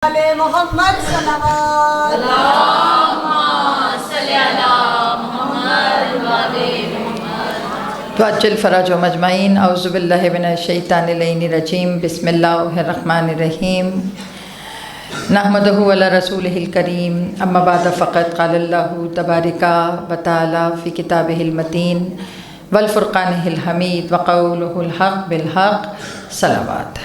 محمد صلوات اللہم صلی علی محمد توجل فرج و مجمعین اعوذ باللہ من الشیطان اللعین الرجیم بسم اللہ الرحمن الرحیم نحمدہ علی رسولہ الکریم اما بعد فقد قال اللہ تبارک و تعالی فی کتابہ المتین والفرقانہ الحمید وقولہ الحق بالحق صلوات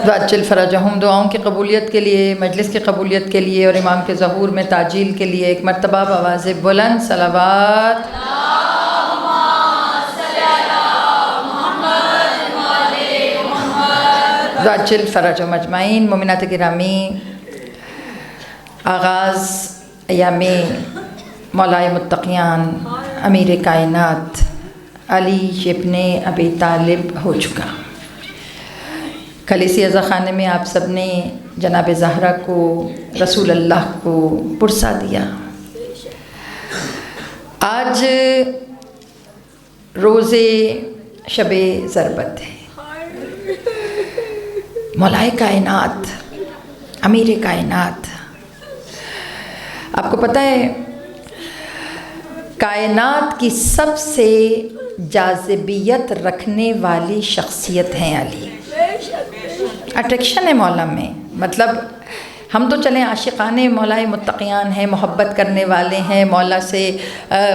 واجل فرجہم دعاؤں کی قبولیت کے لیے، مجلس کی قبولیت کے لیے اور امام کے ظہور میں تعجیل کے لیے ایک مرتبہ آواز بلند صلوات واجل فرجہم اجمعین۔ مومنات گرامی، آغاز ایام مولائے متقیان امیر کائنات علی ابن ابی طالب ہو چکا۔ کلیسی عزا خانے میں آپ سب نے جناب زہرا کو، رسول اللہ کو پرسا دیا۔ آج روز شب ضربت ہے۔ مولائے کائنات، امیر کائنات، آپ کو پتہ ہے کائنات کی سب سے جاذبیت رکھنے والی شخصیت ہیں علی۔ اٹریکشن ہے مولا میں، مطلب ہم تو چلیں عاشقانے مولائے متقیان ہیں، محبت کرنے والے ہیں، مولا سے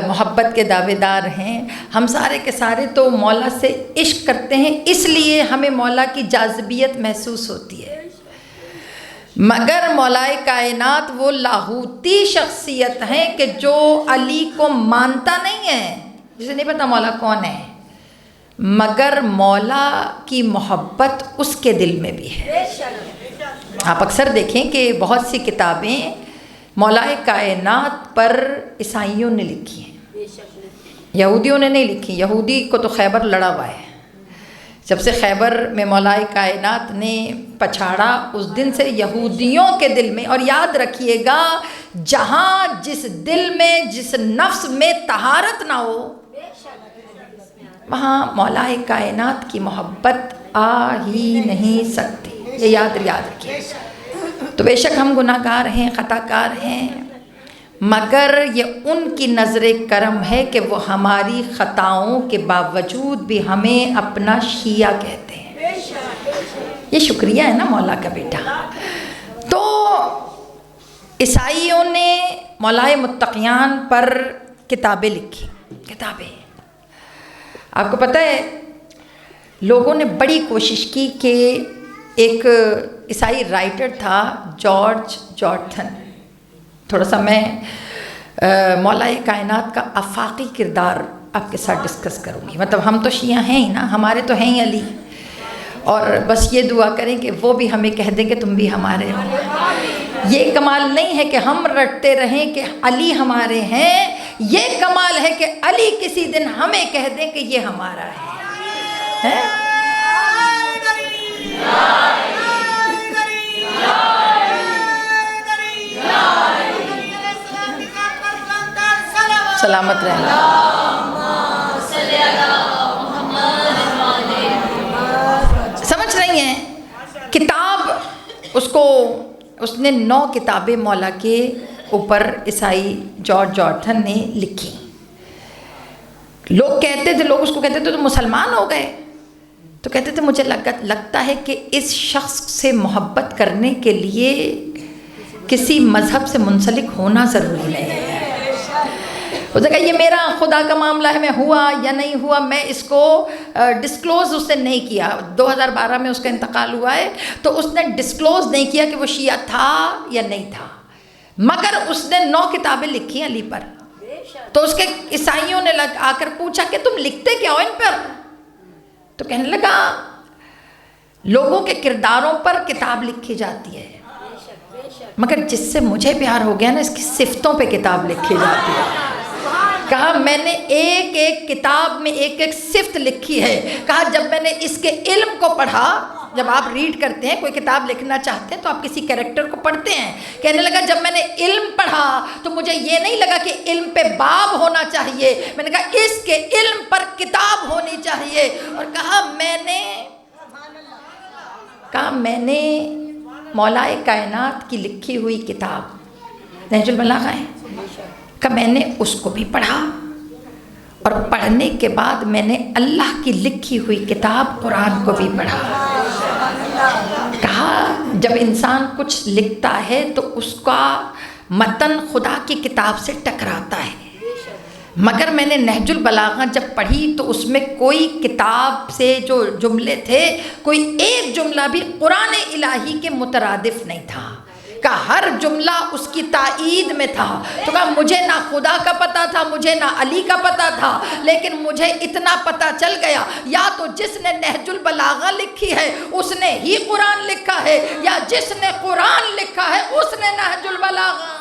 محبت کے دعوے دار ہیں۔ ہم سارے کے سارے تو مولا سے عشق کرتے ہیں، اس لیے ہمیں مولا کی جاذبیت محسوس ہوتی ہے۔ مگر مولائے کائنات وہ لاہوتی شخصیت ہیں کہ جو علی کو مانتا نہیں ہے، جسے نہیں پتہ مولا کون ہے، مگر مولا کی محبت اس کے دل میں بھی ہے۔ آپ اکثر دیکھیں کہ بہت سی کتابیں مولائے کائنات پر عیسائیوں نے لکھی ہیں، یہودیوں نے نہیں لکھی۔ یہودی کو تو خیبر لڑا ہوا ہے، جب سے خیبر میں مولائے کائنات نے پچھاڑا اس دن سے یہودیوں کے دل میں، اور یاد رکھیے گا جہاں جس دل میں جس نفس میں طہارت نہ ہو وہاں مولائے کائنات کی محبت آ ہی نہیں سکتی، یہ یاد رکھیے۔ تو بے شک ہم گناہ گار ہیں، خطا کار ہیں، مگر یہ ان کی نظر کرم ہے کہ وہ ہماری خطاؤں کے باوجود بھی ہمیں اپنا شیعہ کہتے ہیں۔ یہ شکریہ ہے نا مولا کا بیٹا۔ تو عیسائیوں نے مولائے متقیان پر کتابیں لکھی، کتابیں۔ آپ کو پتہ ہے لوگوں نے بڑی کوشش کی کہ ایک عیسائی رائٹر تھا جارج جارتھن، تھوڑا سا میں مولائے کائنات کا آفاقی کردار آپ کے ساتھ ڈسکس کروں گی۔ مطلب ہم تو شیعہ ہیں ہی نا، ہمارے تو ہیں ہی علی، اور بس یہ دعا کریں کہ وہ بھی ہمیں کہہ دیں کہ تم بھی ہمارے ہو۔ یہ کمال نہیں ہے کہ ہم رٹتے رہیں کہ علی ہمارے ہیں، یہ کمال ہے کہ علی کسی دن ہمیں کہہ دیں کہ یہ ہمارا ہے۔ سلامت رہنا۔ سمجھ رہی ہیں کتاب اس نے 9 کتابیں مولا کے اوپر عیسائی جارج جارتھن نے لکھی۔ لوگ کہتے تھے، لوگ اس کو کہتے تھے تو مسلمان ہو گئے، تو کہتے تھے مجھے لگتا ہے کہ اس شخص سے محبت کرنے کے لیے کسی مذہب سے منسلک ہونا ضروری نہیں ہے۔ اس نے کہا یہ میرا خدا کا معاملہ ہے، میں ہوا یا نہیں ہوا میں اس کو ڈسکلوز اس نے نہیں کیا۔ 2012 میں اس کا انتقال ہوا ہے، تو اس نے ڈسکلوز نہیں کیا کہ وہ شیعہ تھا یا نہیں تھا، مگر اس نے 9 کتابیں لکھی علی پر۔ تو اس کے عیسائیوں نے آ کر پوچھا کہ تم لکھتے کیا ہو ان پر؟ تو کہنے لگا لوگوں کے کرداروں پر کتاب لکھی جاتی ہے، مگر جس سے مجھے پیار ہو گیا نا اس کی صفتوں پہ کتاب لکھی جاتی ہے۔ کہا میں نے ایک کتاب میں ایک صفت لکھی ہے۔ کہا جب میں نے اس کے علم کو پڑھا جب آپ ریڈ کرتے ہیں، کوئی کتاب لکھنا چاہتے ہیں تو آپ کسی کیریکٹر کو پڑھتے ہیں. کہنے لگا جب میں نے علم پڑھا تو مجھے یہ نہیں لگا کہ علم پہ باب ہونا چاہیے، میں نے کہا اس کے علم پر کتاب ہونی چاہیے. اور کہا میں نے مولائے کائنات کی لکھی ہوئی کتاب نہج البلاغہ ہے کہ میں نے اس کو بھی پڑھا، اور پڑھنے کے بعد میں نے اللہ کی لکھی ہوئی کتاب قرآن کو بھی پڑھا. کہا جب انسان کچھ لکھتا ہے تو اس کا متن خدا کی کتاب سے ٹکراتا ہے، مگر میں نے نہج البلاغہ جب پڑھی تو اس میں کوئی کتاب سے جو جملے تھے، کوئی ایک جملہ بھی قرآن الہی کے مترادف نہیں تھا، کہ ہر جملہ اس کی تائید میں تھا. تو کہا مجھے نہ خدا کا پتہ تھا، مجھے نہ علی کا پتہ تھا، لیکن مجھے اتنا پتہ چل گیا یا تو جس نے نہج البلاغہ لکھی ہے اس نے ہی قرآن لکھا ہے، یا جس نے قرآن لکھا ہے اس نے نہج البلاغہ.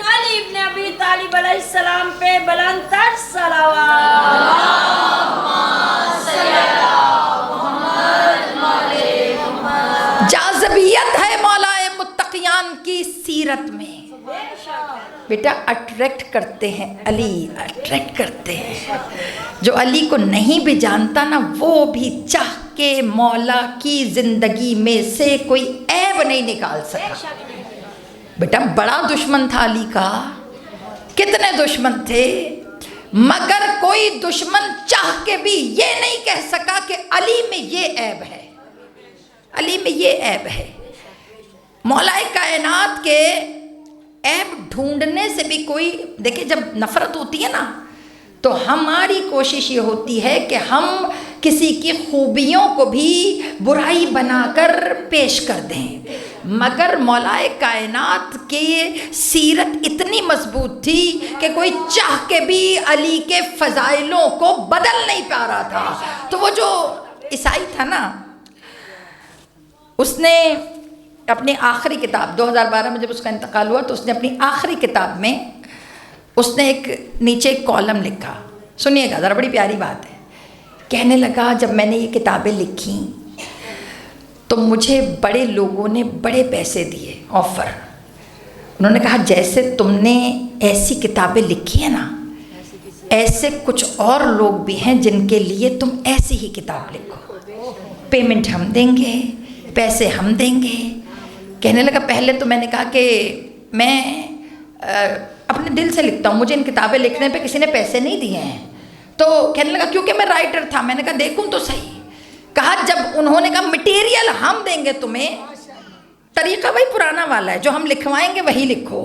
علی ابن ابی طالب علیہ السلام پہ بلند تر صلوات. جاذبیت ہے مولا متقیان کی سیرت میں. بیٹا اٹریکٹ کرتے ہیں علی، اٹریکٹ کرتے ہیں. جو علی کو نہیں بھی جانتا نا، وہ بھی چاہ کے مولا کی زندگی میں سے کوئی عیب نہیں نکال سکا. بیٹا بڑا دشمن تھا علی کا، کتنے دشمن تھے، مگر کوئی دشمن چاہ کے بھی یہ نہیں کہہ سکا کہ علی میں یہ عیب ہے، علی میں یہ عیب ہے. مولا کائنات کے عیب ڈھونڈنے سے بھی کوئی، دیکھیں جب نفرت ہوتی ہے نا تو ہماری کوشش یہ ہوتی ہے کہ ہم کسی کی خوبیوں کو بھی برائی بنا کر پیش کر دیں، مگر مولا کائنات کی سیرت اتنی مضبوط تھی کہ کوئی چاہ کے بھی علی کے فضائلوں کو بدل نہیں پا رہا تھا. تو وہ جو عیسائی تھا نا، اس نے اپنی آخری کتاب 2012 میں جب اس کا انتقال ہوا تو اس نے اپنی آخری کتاب میں اس نے ایک نیچے ایک کالم لکھا. سنیے گا ذرا، بڑی پیاری بات ہے. کہنے لگا جب میں نے یہ کتابیں لکھیں تو مجھے بڑے لوگوں نے بڑے پیسے دیے، آفر. انہوں نے کہا جیسے تم نے ایسی کتابیں لکھی ہیں نا، ایسے کچھ اور لوگ بھی ہیں جن کے لیے تم ایسی ہی کتاب لکھو، پیمنٹ ہم دیں گے، پیسے ہم دیں گے. کہنے لگا پہلے تو میں نے کہا کہ میں اپنے دل سے لکھتا ہوں، مجھے ان کتابیں لکھنے پہ کسی نے پیسے نہیں دیے ہیں. تو کہنے لگا کیونکہ میں رائٹر تھا. میں نے کہا دیکھوں تو صحیح. کہا جب انہوں نے کہا مٹیریل ہم دیں گے تمہیں، طریقہ وہی پرانا والا ہے، جو ہم لکھوائیں گے وہی لکھو.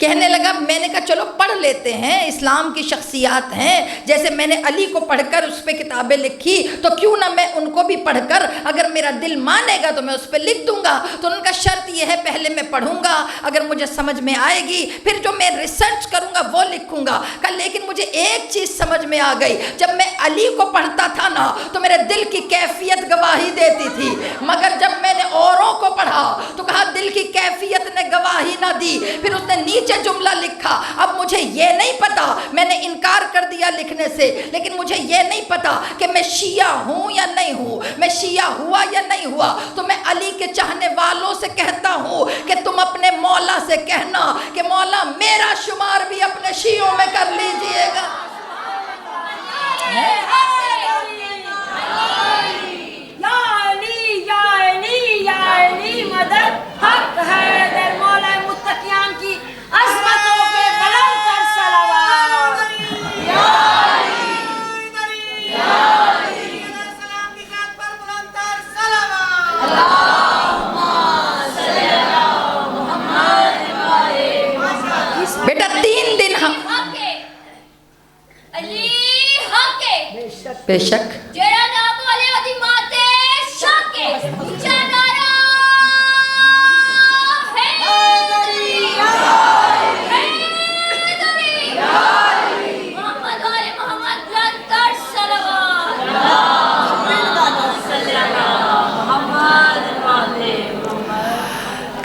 کہنے لگا میں نے کہا چلو پڑھ لیتے ہیں، اسلام کی شخصیات ہیں، جیسے میں نے علی کو پڑھ کر اس پہ کتابیں لکھی تو کیوں نہ میں ان کو بھی پڑھ کر اگر میرا دل مانے گا تو میں اس پہ لکھ دوں گا. تو ان کا شرط یہ ہے پہلے میں پڑھوں گا، اگر مجھے سمجھ میں آئے گی پھر جو میں ریسرچ کروں گا وہ لکھوں گا. کہ لیکن مجھے ایک چیز سمجھ میں آ گئی، جب میں علی کو پڑھتا تھا نا تو میرے دل کی کیفیت گواہی دیتی تھی، مگر جب میں نے اوروں کو پڑھا تو کہا دل کی کیفیت نے گواہی نہ دی. پھر اس نے نیچے جملہ لکھا، اب مجھے یہ نہیں پتا، میں نے انکار کر دیا لکھنے سے، لیکن مجھے یہ نہیں پتا کہ میں شیعہ ہوں یا نہیں ہوں، میں شیعہ ہوا یا نہیں ہوا. تو میں علی کے چاہنے والوں سے کہتا ہوں کہ تم اپنے مولا سے کہنا کہ مولا میرا شمار بھی اپنے شیعوں میں کر لیجئے گا. مدد حق ہے در مولا متقیان کی عظمتوں پہ بلند تر صلوات. یا علی یا علی سلام کی ذات پر بلند تر صلوات. اللہم صلی علی محمد وآلہ. بیٹا 3 دن ہم علی حق ہے بے شک جڑا نام والے ادی ماتے شک ہے جانا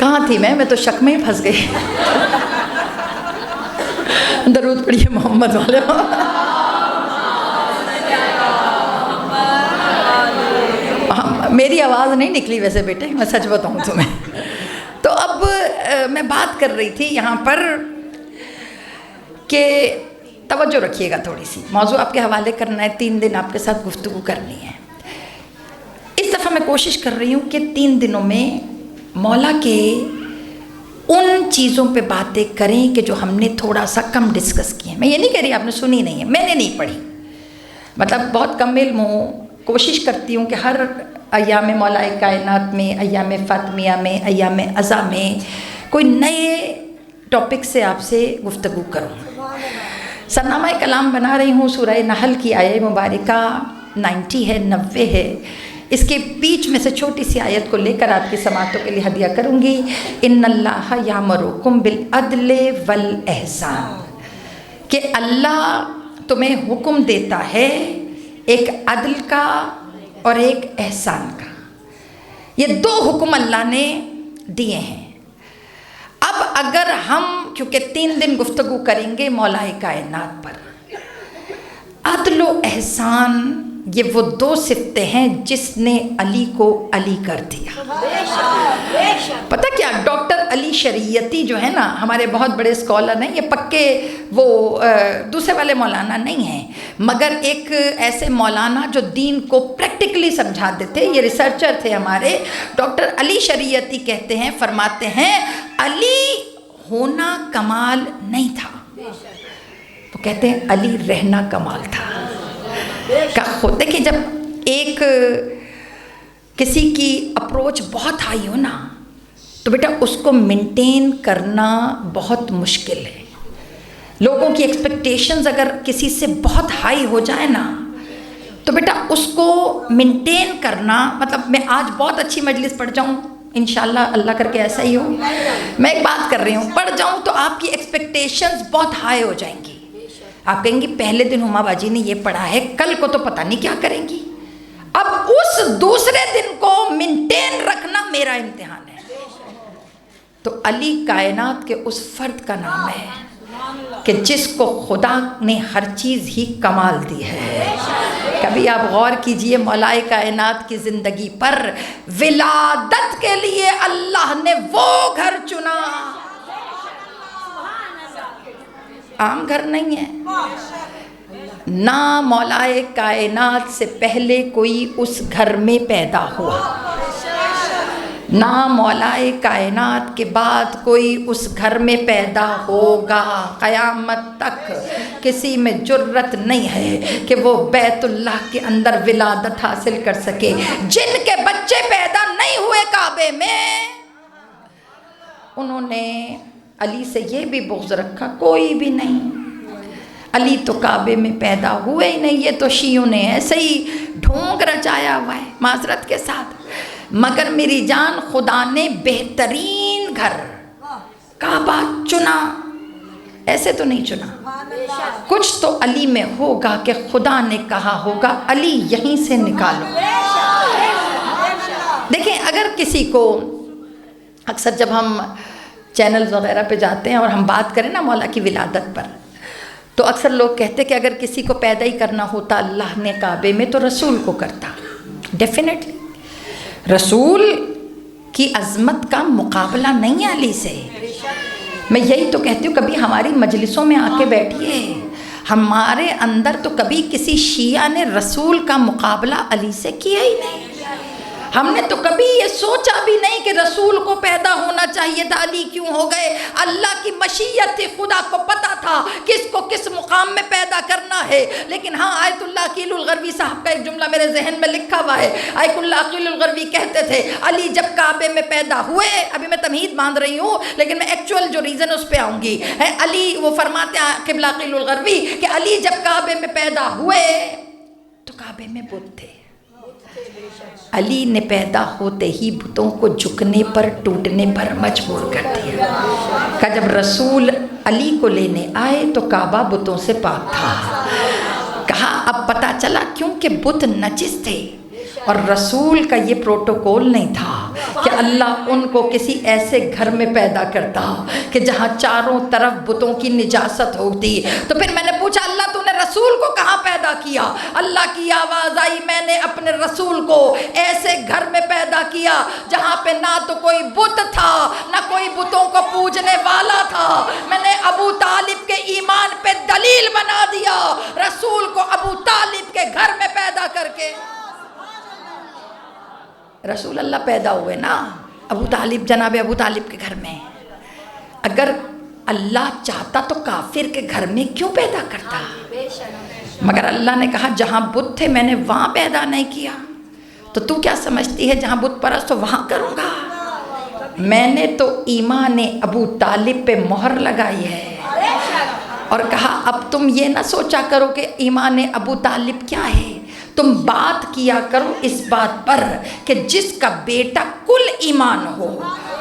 کہاں تھی میں تو شک میں ہی پھنس گئی. درود پڑھیے محمد والے. میری آواز نہیں نکلی ویسے بیٹے، میں سچ بتاؤں تمہیں. تو اب میں بات کر رہی تھی یہاں پر کہ توجہ رکھیے گا، تھوڑی سی موضوع آپ کے حوالے کرنا ہے. 3 دن آپ کے ساتھ گفتگو کرنی ہے. اس دفعہ میں کوشش کر رہی ہوں کہ 3 دنوں میں مولا کے ان چیزوں پہ باتیں کریں کہ جو ہم نے تھوڑا سا کم ڈسکس کی ہیں. میں یہ نہیں کہہ رہی آپ نے سنی نہیں ہے، میں نے نہیں پڑھی، مطلب بہت کم علم ہوں. کوشش کرتی ہوں کہ ہر ایام مولا کائنات میں، ایام فاطمیہ میں، ایام عزا میں کوئی نئے ٹاپک سے آپ سے گفتگو کروں. سرنامہ کلام بنا رہی ہوں. سورہ نحل کی آیہ مبارکہ 90 ہے، 90 ہے. اس کے بیچ میں سے چھوٹی سی آیت کو لے کر آپ کی سماعتوں کے لیے ہدیہ کروں گی. ان اللہ یامرکم بالعدل والاحسان، کہ اللہ تمہیں حکم دیتا ہے ایک عدل کا اور ایک احسان کا. یہ 2 حکم اللہ نے دیے ہیں. اب اگر ہم کیونکہ 3 دن گفتگو کریں گے مولا کائنات پر، عدل و احسان یہ وہ 2 صفتیں ہیں جس نے علی کو علی کر دیا. پتہ کیا، ڈاکٹر علی شریعتی جو ہے نا، ہمارے بہت بڑے اسکالر ہیں، یہ پکے وہ دوسرے والے مولانا نہیں ہیں، مگر ایک ایسے مولانا جو دین کو پریکٹیکلی سمجھا دیتے. یہ ریسرچر تھے ہمارے. ڈاکٹر علی شریعتی کہتے ہیں، فرماتے ہیں علی ہونا کمال نہیں تھا، وہ کہتے ہیں علی رہنا کمال تھا. دیکھیں جب ایک کسی کی اپروچ بہت ہائی ہو نا تو بیٹا اس کو مینٹین کرنا بہت مشکل ہے. لوگوں کی ایکسپیکٹیشنز اگر کسی سے بہت ہائی ہو جائے نا تو بیٹا اس کو مینٹین کرنا، مطلب میں آج بہت اچھی مجلس پڑھ جاؤں انشاءاللہ، اللہ کر کے ایسا ہی ہو، میں ایک بات کر رہی ہوں، پڑھ جاؤں تو آپ کی ایکسپیکٹیشنز بہت ہائی ہو جائیں گی. آپ کہیں گی پہلے دن ہما باجی نے یہ پڑھا ہے، کل کو تو پتہ نہیں کیا کریں گی. اب اس دوسرے دن کو مینٹین رکھنا میرا امتحان ہے. تو علی کائنات کے اس فرد کا نام ہے کہ جس کو خدا نے ہر چیز ہی کمال دی ہے. کبھی آپ غور کیجئے مولا کائنات کی زندگی پر، ولادت کے لیے اللہ نے وہ گھر چنا، عام گھر نہیں ہے. نہ مولا کائنات سے پہلے کوئی اس گھر میں پیدا ہوا، نہ مولا کائنات کے بعد کوئی اس گھر میں پیدا ہوگا. قیامت تک کسی میں جرت نہیں ہے کہ وہ بیت اللہ کے اندر ولادت حاصل کر سکے. جن کے بچے پیدا نہیں ہوئے کعبے میں، انہوں نے علی سے یہ بھی بغض رکھا، کوئی بھی نہیں، علی تو کعبے میں پیدا ہوئے ہی نہیں. یہ تو شیعوں نے ایسے ہی ڈھونگ رچایا ہوا ہے معذرت کے ساتھ. مگر میری جان، خدا نے بہترین گھر کعبہ چنا، ایسے تو نہیں چنا. کچھ تو علی میں ہوگا کہ خدا نے کہا ہوگا علی یہیں سے نکالو. دیکھیں اگر کسی کو، اکثر جب ہم چینلز وغیرہ پہ جاتے ہیں اور ہم بات کریں نا مولا کی ولادت پر، تو اکثر لوگ کہتے کہ اگر کسی کو پیدا ہی کرنا ہوتا اللہ نے کعبے میں تو رسول کو کرتا. ڈیفینیٹلی رسول کی عظمت کا مقابلہ نہیں ہے علی سے. میں یہی تو کہتی ہوں، کبھی ہماری مجلسوں میں آ کے بیٹھیے، ہمارے اندر تو کبھی کسی شیعہ نے رسول کا مقابلہ علی سے کیا ہی نہیں. ہم نے تو کبھی یہ سوچا بھی نہیں کہ رسول کو پیدا ہونا چاہیے تھا، علی کیوں ہو گئے. اللہ کی مشیت تھی، خدا کو پتا تھا کس کو کس مقام میں پیدا کرنا ہے. لیکن ہاں، آیت اللہ عقیل الغروی صاحب کا ایک جملہ میرے ذہن میں لکھا ہوا ہے. آیت اللہ عقیل الغروی کہتے تھے علی جب کعبے میں پیدا ہوئے، ابھی میں تمہید باندھ رہی ہوں لیکن میں ایکچوئل جو ریزن اس پہ آؤں گی. علی وہ فرماتے ہیں قبلہ عقیل الغروی کہ علی جب کعبے میں پیدا ہوئے تو کعبے میں بت تھے. علی نے پیدا ہوتے ہی بتوں کو جھکنے پر، ٹوٹنے پر مجبور کر دیا. کہ جب رسول علی کو لینے آئے تو کعبہ بتوں سے پاک تھا. کہا اب پتہ چلا کیونکہ بت نجس تھے اور رسول کا یہ پروٹوکول نہیں تھا کہ اللہ ان کو کسی ایسے گھر میں پیدا کرتا کہ جہاں چاروں طرف بتوں کی نجاست ہوتی. تو پھر میں نے پوچھا اللہ تو نے رسول کو کہاں پیدا کیا؟ اللہ کی آواز آئی میں نے اپنے رسول کو ایسے گھر میں پیدا کیا جہاں پہ نہ تو کوئی بت تھا نہ کوئی بتوں کو پوجنے والا تھا. میں نے ابو طالب کے ایمان پہ دلیل بنا دیا رسول کو ابو طالب کے گھر میں پیدا کر کے. رسول اللہ پیدا ہوئے نا ابو طالب، جناب ابو طالب کے گھر میں. اگر اللہ چاہتا تو کافر کے گھر میں کیوں پیدا کرتا؟ مگر اللہ نے کہا جہاں بت تھے میں نے وہاں پیدا نہیں کیا. تو تو کیا سمجھتی ہے جہاں بت پرست تو وہاں کروں گا؟ میں نے تو ایمان ابو طالب پہ مہر لگائی ہے اور کہا اب تم یہ نہ سوچا کرو کہ ایمان ابو طالب کیا ہے، تم بات کیا کرو اس بات پر کہ جس کا بیٹا کل ایمان ہو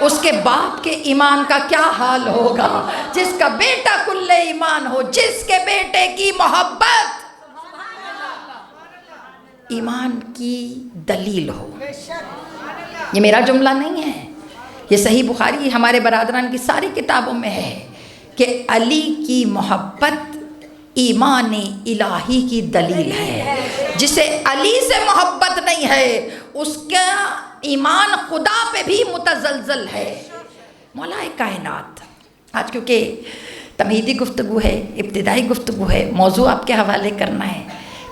اس کے باپ کے ایمان کا کیا حال ہوگا. جس کا بیٹا کل ایمان ہو، جس کے بیٹے کی محبت ایمان کی دلیل ہو. یہ میرا جملہ نہیں ہے، یہ صحیح بخاری ہمارے برادران کی ساری کتابوں میں ہے کہ علی کی محبت ایمان الہی کی دلیل ہے. جسے علی سے محبت نہیں ہے اس کا ایمان خدا پہ بھی متزلزل ہے. مولا کائنات، آج کیونکہ تمہیدی گفتگو ہے، ابتدائی گفتگو ہے، موضوع آپ کے حوالے کرنا ہے،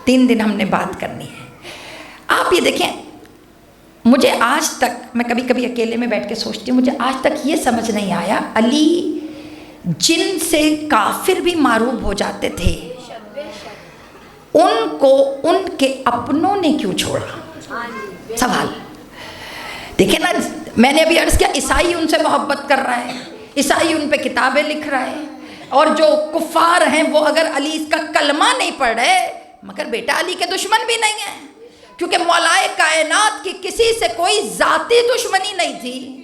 3 دن ہم نے بات کرنی ہے. آپ یہ دیکھیں مجھے آج تک، میں کبھی کبھی اکیلے میں بیٹھ کے سوچتی ہوں، مجھے آج تک یہ سمجھ نہیں آیا علی جن سے کافر بھی معروب ہو جاتے تھے ان کو ان کے اپنوں نے کیوں چھوڑا؟ سوال دیکھیں نا، میں نے ابھی عرض کیا عیسائی ان سے محبت کر رہا ہے، عیسائی ان پہ کتابیں لکھ رہا ہے، اور جو کفار ہیں وہ اگر علی کا کلمہ نہیں پڑھ رہے، مگر بیٹا علی کے دشمن بھی نہیں ہیں کیونکہ مولا کائنات کی کسی سے کوئی ذاتی دشمنی نہیں تھی.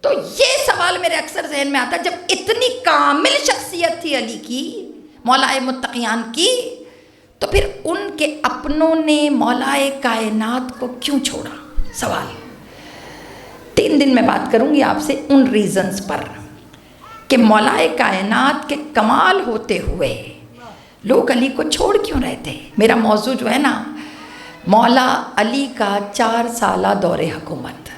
تو یہ سوال میرے اکثر ذہن میں آتا ہے جب اتنی کامل شخصیت تھی علی کی، مولا متقیان کی، تو پھر ان کے اپنوں نے مولا کائنات کو کیوں چھوڑا؟ سوال 3 دن میں بات کروں گی آپ سے ان ریزنز پر کہ مولا کائنات کے کمال ہوتے ہوئے لوگ علی کو چھوڑ کیوں رہے تھے. میرا موضوع جو ہے نا مولا علی کا 4 سالہ دور حکومت.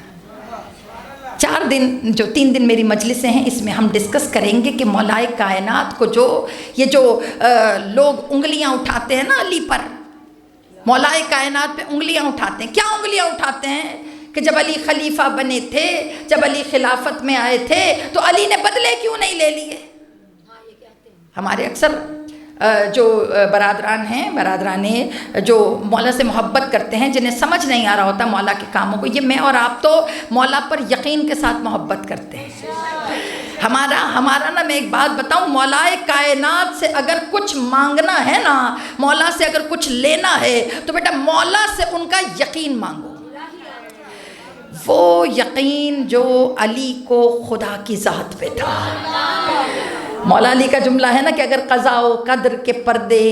4 دن جو 3 دن میری مجلسیں ہیں اس میں ہم ڈسکس کریں گے کہ مولا کائنات کو یہ جو لوگ انگلیاں اٹھاتے ہیں نا علی پر، مولا کائنات پہ انگلیاں اٹھاتے ہیں. کیا انگلیاں اٹھاتے ہیں کہ جب علی خلیفہ بنے تھے، جب علی خلافت میں آئے تھے تو علی نے بدلے کیوں نہیں لے لیے؟ ہمارے اکثر جو برادران ہیں، برادران جو مولا سے محبت کرتے ہیں، جنہیں سمجھ نہیں آ رہا ہوتا مولا کے کاموں کو، یہ میں اور آپ تو مولا پر یقین کے ساتھ محبت کرتے ہیں. ہمارا نا، میں ایک بات بتاؤں، مولا کائنات سے اگر کچھ مانگنا ہے نا، مولا سے اگر کچھ لینا ہے تو بیٹا مولا سے ان کا یقین مانگو. وہ یقین جو علی کو خدا کی ذات پہ تھا. مولا علی کا جملہ ہے نا کہ اگر قضاء و قدر کے پردے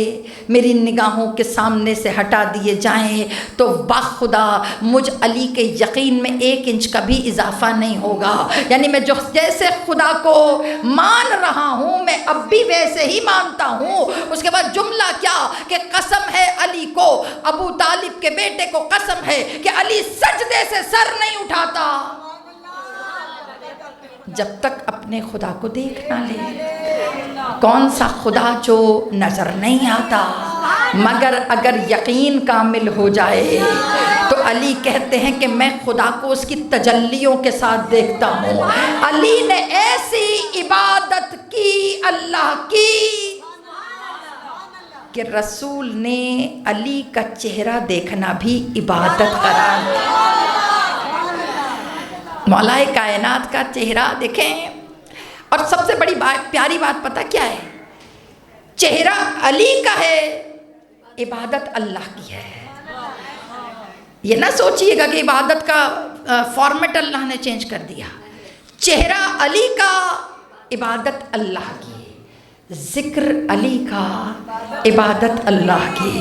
میری نگاہوں کے سامنے سے ہٹا دیے جائیں تو بخدا مجھ علی کے یقین میں 1 انچ کا بھی اضافہ نہیں ہوگا. یعنی میں جو جیسے خدا کو مان رہا ہوں میں اب بھی ویسے ہی مانتا ہوں. اس کے بعد جملہ کیا کہ قسم ہے علی کو، ابو طالب کے بیٹے کو قسم ہے کہ علی سجدے سے سر نہیں اٹھاتا جب تک اپنے خدا کو دیکھ نہ لے. کون سا خدا جو نظر نہیں آتا، مگر اگر یقین کامل ہو جائے تو علی کہتے ہیں کہ میں خدا کو اس کی تجلیوں کے ساتھ دیکھتا ہوں. علی نے ایسی عبادت کی اللہ کی کہ رسول نے علی کا چہرہ دیکھنا بھی عبادت قرار دیا. مولا کائنات کا چہرہ دیکھیں. اور سب سے بڑی بات، پیاری بات پتہ کیا ہے؟ چہرہ علی کا ہے، عبادت اللہ کی ہے. یہ نہ سوچئے گا کہ عبادت کا فارمیٹ اللہ نے چینج کر دیا. چہرہ علی کا، عبادت اللہ کی. ذکر علی کا، عبادت اللہ کی۔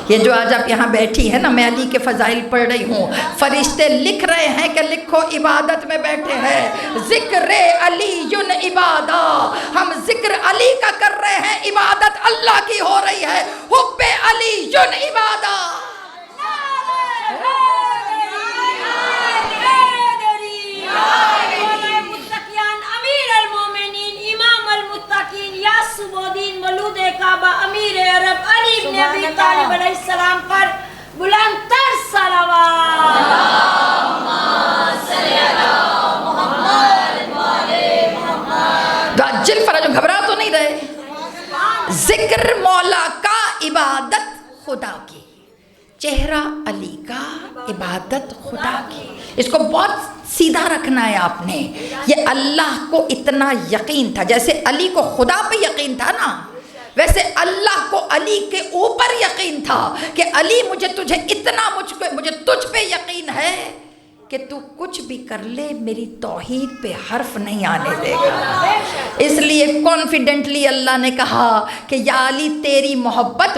یہ جو آج آپ یہاں بیٹھی ہے نا، میں علی کے فضائل پڑھ رہی ہوں، فرشتے لکھ رہے ہیں کہ لکھو عبادت میں بیٹھے ہیں۔ ذکر علی یون عبادہ، ہم ذکر علی کا کر رہے ہیں، عبادت اللہ کی ہو رہی ہے۔ حب علی یون عبادہ۔ امیر عرب علی بن ابی طالب علیہ السلام پر بلند تر صلوات۔ اللہم صلی علی محمد وعلی محمد۔ تو عجل فرج، گھبرا تو نہیں رہے؟ ذکر مولا کا، عبادت خدا کی، چہرہ علی کا، عبادت خدا کی۔ اس کو بہت سیدھا رکھنا ہے آپ نے۔ یہ اللہ کو اتنا یقین تھا، جیسے علی کو خدا پہ یقین تھا نا، ویسے اللہ کو علی کے اوپر یقین تھا کہ علی مجھے تجھ پہ یقین ہے کہ تو کچھ بھی کر لے میری توحید پہ حرف نہیں آنے دے گا۔ اس لیے کانفیڈنٹلی اللہ نے کہا کہ یا علی تیری محبت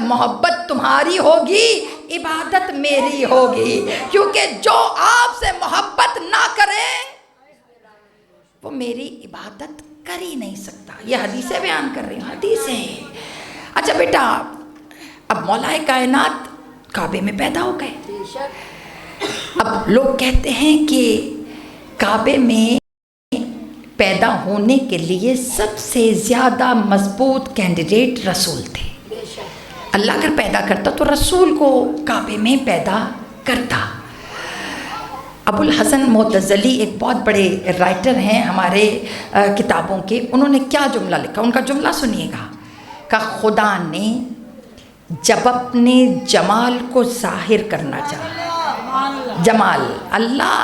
تمہاری ہوگی، عبادت میری ہوگی، کیونکہ جو آپ سے محبت نہ کرے وہ میری عبادت کر ہی نہیں سکتا۔ یہ حدیثیں بیان کر رہی ہوں، حدیثیں۔ اچھا بیٹا، اب مولا کائنات کعبے میں پیدا ہو گئے۔ اب لوگ کہتے ہیں کہ کعبے میں پیدا ہونے کے لیے سب سے زیادہ مضبوط کینڈیڈیٹ رسول تھے۔ اللہ اگر پیدا کرتا تو رسول کو کعبے میں پیدا کرتا۔ ابو الحسن معتزلی ایک بہت بڑے رائٹر ہیں ہمارے کتابوں کے، انہوں نے کیا جملہ لکھا، ان کا جملہ سنیے گا کہ خدا نے جب اپنے جمال کو ظاہر کرنا چاہا، جمال اللہ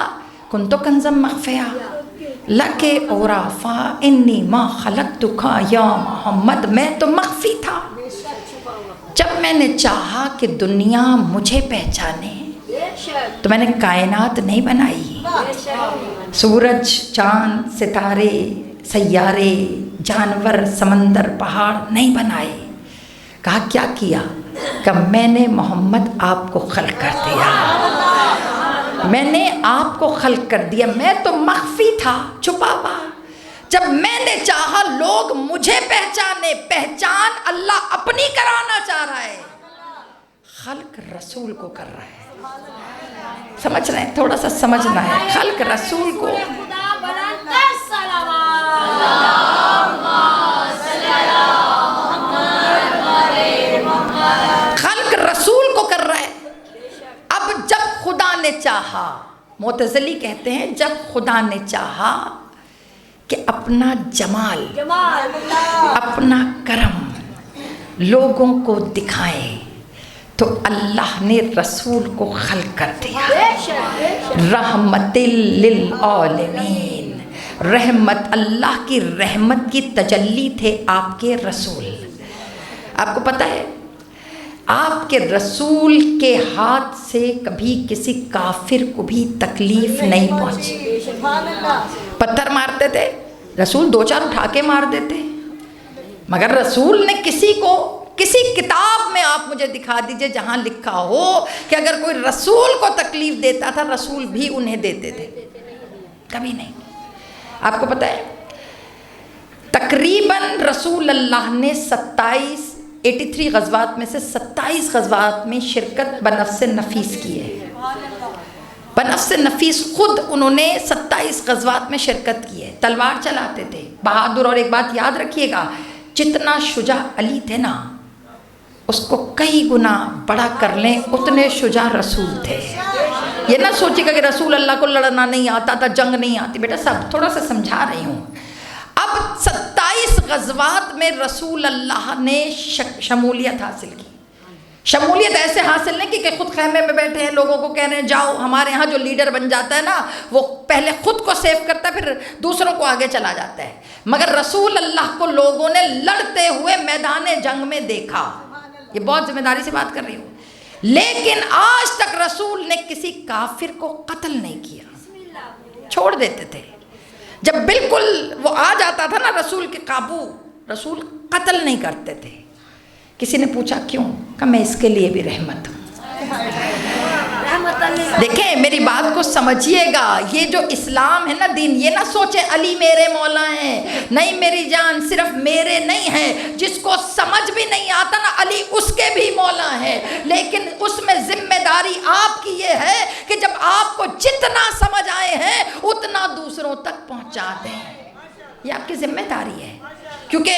کنت کنزم مخفیہ لکے اورافا انی ما خلقتکا یا محمد، میں تو مخفی تھا، جب میں نے چاہا کہ دنیا مجھے پہچانے تو میں نے کائنات نہیں بنائی، سورج، چاند، ستارے، سیارے، جانور، سمندر، پہاڑ نہیں بنائے۔ کہا کیا کیا؟ کہ میں نے محمد آپ کو خلق کر دیا، میں نے آپ کو خلق کر دیا، میں تو مخفی تھا، چھپا ہوا، جب میں نے چاہا لوگ مجھے پہچانے، پہچان اللہ اپنی کرانا چاہ رہا ہے، خلق رسول کو کر رہا ہے۔ سمجھ رہے ہیں؟ تھوڑا سا سمجھنا ہے، خلق رسول کو، خلق رسول کو کر رہا ہے۔ اب جب خدا نے چاہا، معتزلی کہتے ہیں جب خدا نے چاہا کہ اپنا جمال، اپنا کرم لوگوں کو دکھائے تو اللہ نے رسول کو خلق کر دیا، رحمت للعالمین، رحمت، اللہ کی رحمت کی تجلی تھے آپ کے رسول۔ آپ کو پتہ ہے آپ کے رسول کے ہاتھ سے کبھی کسی کافر کو بھی تکلیف نہیں پہنچی۔ پتھر مارتے تھے رسول، دو چار اٹھا کے مار دیتے، مگر رسول نے کسی کتاب میں آپ مجھے دکھا دیجئے جہاں لکھا ہو کہ اگر کوئی رسول کو تکلیف دیتا تھا رسول بھی انہیں دیتے تھے، کبھی نہیں۔ آپ کو پتہ ہے تقریباً رسول اللہ نے 83 غزوات میں سے 27 غزوات میں شرکت بنفس نفیس کی ہے۔ بنفس نفیس خود انہوں نے 27 غزوات میں شرکت کی ہے، تلوار چلاتے تھے، بہادر۔ اور ایک بات یاد رکھیے گا، جتنا شجاع علی تھے نا اس کو کئی گنا بڑا کر لیں اتنے شجاع رسول تھے۔ یہ نہ سوچے گا کہ رسول اللہ کو لڑنا نہیں آتا تھا، جنگ نہیں آتی، بیٹا سب تھوڑا سا سمجھا رہی ہوں۔ اب 27 غزوات میں رسول اللہ نے شمولیت حاصل کی۔ شمولیت ایسے حاصل نہیں کہ خود خیمے میں بیٹھے ہیں، لوگوں کو کہہ رہے ہیں جاؤ۔ ہمارے ہاں جو لیڈر بن جاتا ہے نا وہ پہلے خود کو سیو کرتا ہے پھر دوسروں کو آگے چلا جاتا ہے، مگر رسول اللہ کو لوگوں نے لڑتے ہوئے میدان جنگ میں دیکھا۔ یہ بہت ذمہ داری سے بات کر رہی ہوں، لیکن آج تک رسول نے کسی کافر کو قتل نہیں کیا، چھوڑ دیتے تھے۔ جب بالکل وہ آ جاتا تھا نا رسول کے قابو رسول قتل نہیں کرتے تھے. کسی نے پوچھا کیوں؟ کہ میں اس کے لیے بھی رحمت ہوں. دیکھیں میری بات کو سمجھیے گا, یہ جو اسلام ہے نا دین, یہ نہ سوچے علی میرے مولا ہیں. نہیں میری جان, صرف میرے نہیں ہیں, جس کو سمجھ بھی نہیں آتا نا علی اس کے بھی مولا ہیں. لیکن اس میں ذمہ داری آپ کی یہ ہے کہ جب آپ کو جتنا سمجھ آئے ہیں اتنا دوسروں تک پہنچا دیں. یہ آپ کی ذمہ داری ہے, کیونکہ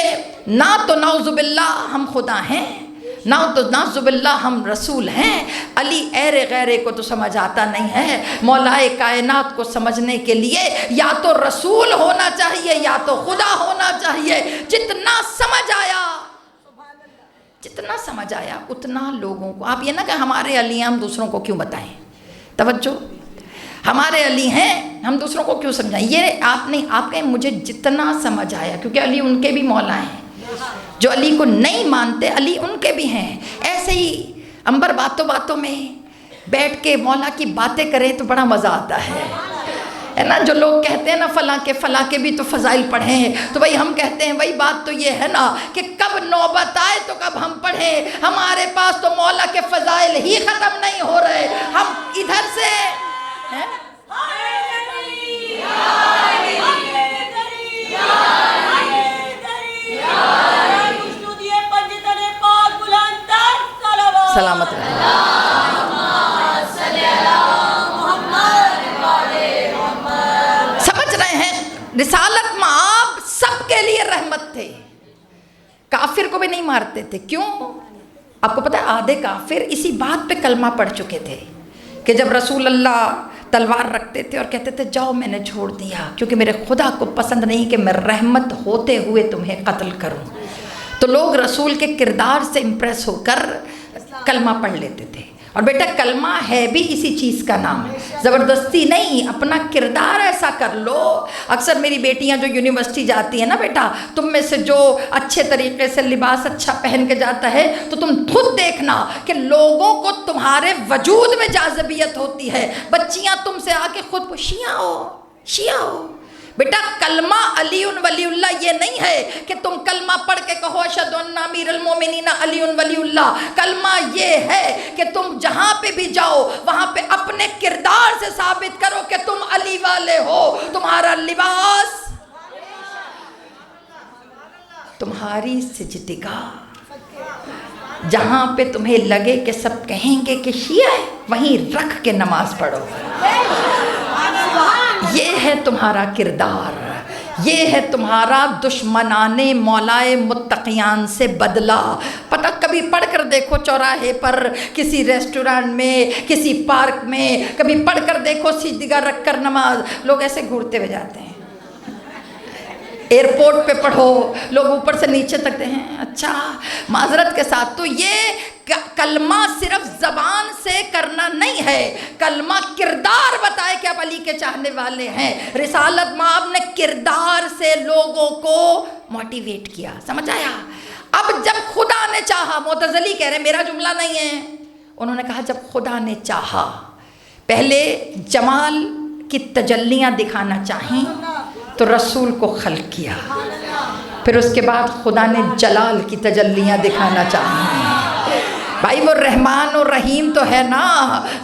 نہ تو نعوذ باللہ ہم خدا ہیں, نہ تو نعوذ باللہ ہم رسول ہیں. علی ایرے غیرے کو تو سمجھ آتا نہیں ہے. مولائے کائنات کو سمجھنے کے لیے یا تو رسول ہونا چاہیے یا تو خدا ہونا چاہیے. جتنا سمجھ آیا اتنا لوگوں کو. آپ یہ نہ کہ ہمارے علی ہیں ہم دوسروں کو کیوں بتائیں. توجہ, ہمارے علی ہیں ہم دوسروں کو کیوں سمجھائیں. یہ آپ نہیں, آپ کہیں مجھے جتنا سمجھ آیا, کیونکہ علی ان کے بھی مولا ہیں. جو علی کو نہیں مانتے علی ان کے بھی ہیں. ایسے ہی عنبر باتوں میں بیٹھ کے مولا کی باتیں کریں تو بڑا مزہ آتا ہے نا. جو لوگ کہتے ہیں نا فلاں کے بھی تو فضائل پڑھیں, تو بھائی ہم کہتے ہیں وہی بات تو یہ ہے نا کہ کب نوبت آئے تو کب ہم پڑھیں. ہمارے پاس تو مولا کے فضائل ہی ختم نہیں ہو رہے. ہم ادھر سے سلامت رہے. سمجھ رہے ہیں, رسالت میں آپ سب کے لیے رحمت تھے. کافر کو بھی نہیں مارتے تھے. کیوں؟ آپ کو پتہ ہے آدھے کافر اسی بات پہ کلمہ پڑھ چکے تھے کہ جب رسول اللہ تلوار رکھتے تھے اور کہتے تھے جاؤ میں نے چھوڑ دیا کیونکہ میرے خدا کو پسند نہیں کہ میں رحمت ہوتے ہوئے تمہیں قتل کروں. تو لوگ رسول کے کردار سے امپریس ہو کر کلمہ پڑھ لیتے تھے. اور بیٹا کلمہ ہے بھی اسی چیز کا نام ہے, زبردستی نہیں, اپنا کردار ایسا کر لو. اکثر میری بیٹیاں جو یونیورسٹی جاتی ہیں نا بیٹا, تم میں سے جو اچھے طریقے سے لباس اچھا پہن کے جاتا ہے تو تم خود دیکھنا کہ لوگوں کو تمہارے وجود میں جاذبیت ہوتی ہے. بچیاں تم سے آ کے خود شیعہ ہو. بیٹا کلمہ علی ولی اللہ یہ نہیں ہے کہ تم کلمہ پڑھ کے کہو اشہد ان امیر المومنین علی ولی اللہ. کلمہ یہ ہے کہ تم جہاں پہ بھی جاؤ وہاں پہ اپنے کردار سے ثابت کرو کہ تم علی والے ہو. تمہارا لباس, تمہاری سجدگاہ, جہاں پہ تمہیں لگے کہ سب کہیں گے کہ شیعہ ہے وہیں رکھ کے نماز پڑھو. یہ ہے تمہارا کردار, یہ ہے تمہارا دشمنان مولائے متقیان سے بدلہ. پتہ کبھی پڑھ کر دیکھو چوراہے پر, کسی ریسٹورانٹ میں, کسی پارک میں, کبھی پڑھ کر دیکھو سجدہ رکھ کر نماز. لوگ ایسے گھورتے ہوئے جاتے ہیں. ایئرپورٹ پہ پڑھو لوگ اوپر سے نیچے تک ہیں. اچھا معذرت کے ساتھ تو یہ کلمہ صرف زبان سے کرنا نہیں ہے, کلمہ کردار بتائے کہ آپ علی کے چاہنے والے ہیں. رسالت میں آپ نے کردار سے لوگوں کو موٹیویٹ کیا. سمجھ آیا؟ اب جب خدا نے چاہا, معتزلی کہہ رہے میرا جملہ نہیں ہے, انہوں نے کہا جب خدا نے چاہا, پہلے جمال کی تجلیاں دکھانا چاہیں تو رسول کو خلق کیا, پھر اس کے بعد خدا نے جلال کی تجلیاں دکھانا چاہیں. بھائی وہ رحمان و رحیم تو ہے نا,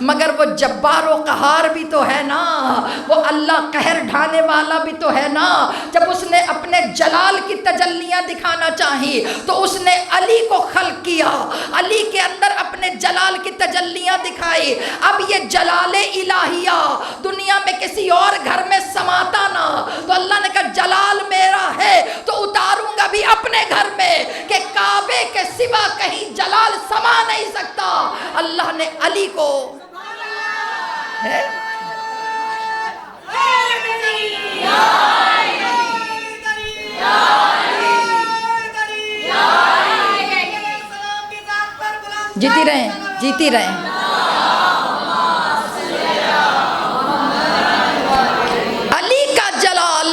مگر وہ جبار و قہار بھی تو ہے نا, وہ اللہ قہر ڈھانے والا بھی تو ہے نا. جب اس نے اپنے جلال کی تجلیاں دکھانا چاہی تو اس نے علی کو خلق کیا, علی کے اندر اپنے جلال کی تجلیاں دکھائی. اب یہ جلال الہیہ دنیا میں کسی اور گھر میں سماتا نا, تو اللہ نے کہا جلال میرا ہے تو اتاروں گا بھی اپنے گھر میں, کہ کعبے کے سوا کہیں جلال سما نہیں سکتا. اللہ نے علی کو جیتی رہیں. علی کا جلال,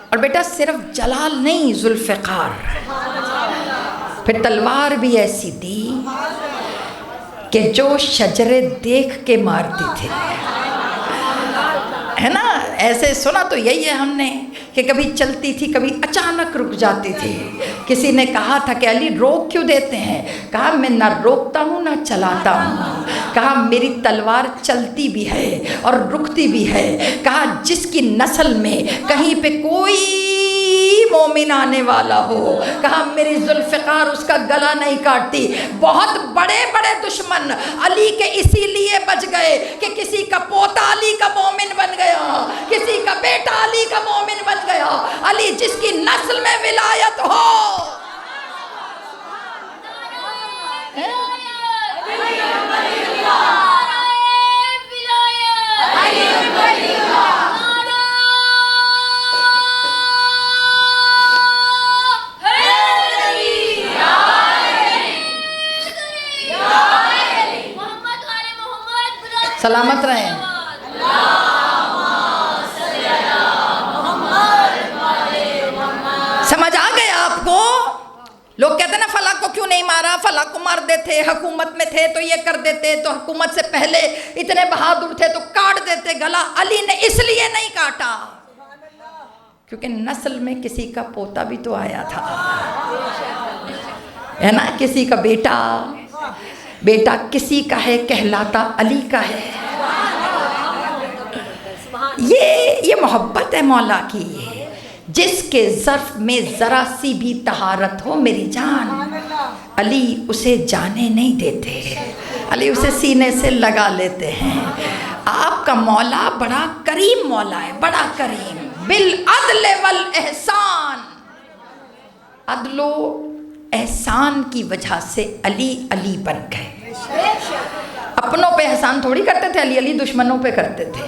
اور بیٹا صرف جلال نہیں, ذوالفقار. پھر تلوار بھی ایسی دی کہ جو شجرے دیکھ کے مارتی تھی, ہے نا. ایسے سنا تو یہی ہے ہم نے کہ کبھی چلتی تھی کبھی اچانک رک جاتی تھی. کسی نے کہا تھا کہ علی روک کیوں دیتے ہیں؟ کہا میں نہ روکتا ہوں نہ چلاتا ہوں. کہا میری تلوار چلتی بھی ہے اور رکتی بھی ہے. کہا جس کی نسل میں کہیں پہ کوئی مومن آنے والا ہو، کہا میری ذوالفقار اس کا گلا نہیں کاٹتی. بہت بڑے بڑے دشمن علی کے اسی لیے بچ گئے کہ کسی کا پوتا علی کا مومن بن گیا، کسی کا بیٹا علی کا مومن بن گیا. علی جس کی نسل میں ولایت ہو. سلامت رہیں. سمجھ آ گیا آپ کو؟ لوگ کہتے ہیں نا فلاں کو کیوں نہیں مارا، فلاں کو مار دیتے، حکومت میں تھے تو یہ کر دیتے، تو حکومت سے پہلے اتنے بہادر تھے تو کاٹ دیتے گلا. علی نے اس لیے نہیں کاٹا کیونکہ نسل میں کسی کا پوتا بھی تو آیا تھا، ہے نا، کسی کا بیٹا کسی کا ہے کہلاتا علی کا ہے. یہ محبت ہے مولا کی. جس کے ظرف میں ذرا سی بھی طہارت ہو میری جان، علی اسے جانے نہیں دیتے، علی اسے سینے سے لگا لیتے ہیں. آپ کا مولا بڑا کریم مولا ہے، بڑا کریم. بالعدل والاحسان، عدل و احسان کی وجہ سے علی علی بن گئے. اپنوں پہ احسان تھوڑی کرتے تھے علی دشمنوں پہ کرتے تھے.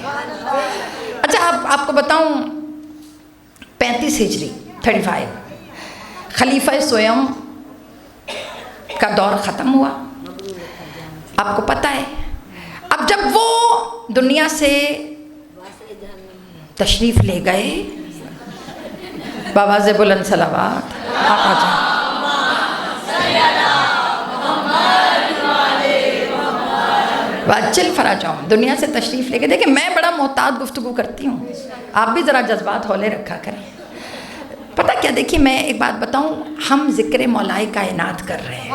اچھا آپ کو بتاؤں 35 ہجری 35 خلیفہ سویم کا دور ختم ہوا. آپ کو پتہ ہے اب جب وہ دنیا سے تشریف لے گئے، بآواز بلند صلوات آپ آ جائیں. چل فرا جاؤں، دنیا سے تشریف لے کے. دیکھیں میں بڑا محتاط گفتگو کرتی ہوں، آپ بھی ذرا جذبات ہولے رکھا کریں. پتہ کیا، دیکھیے میں ایک بات بتاؤں، ہم ذکر مولائے کائنات کر رہے ہیں،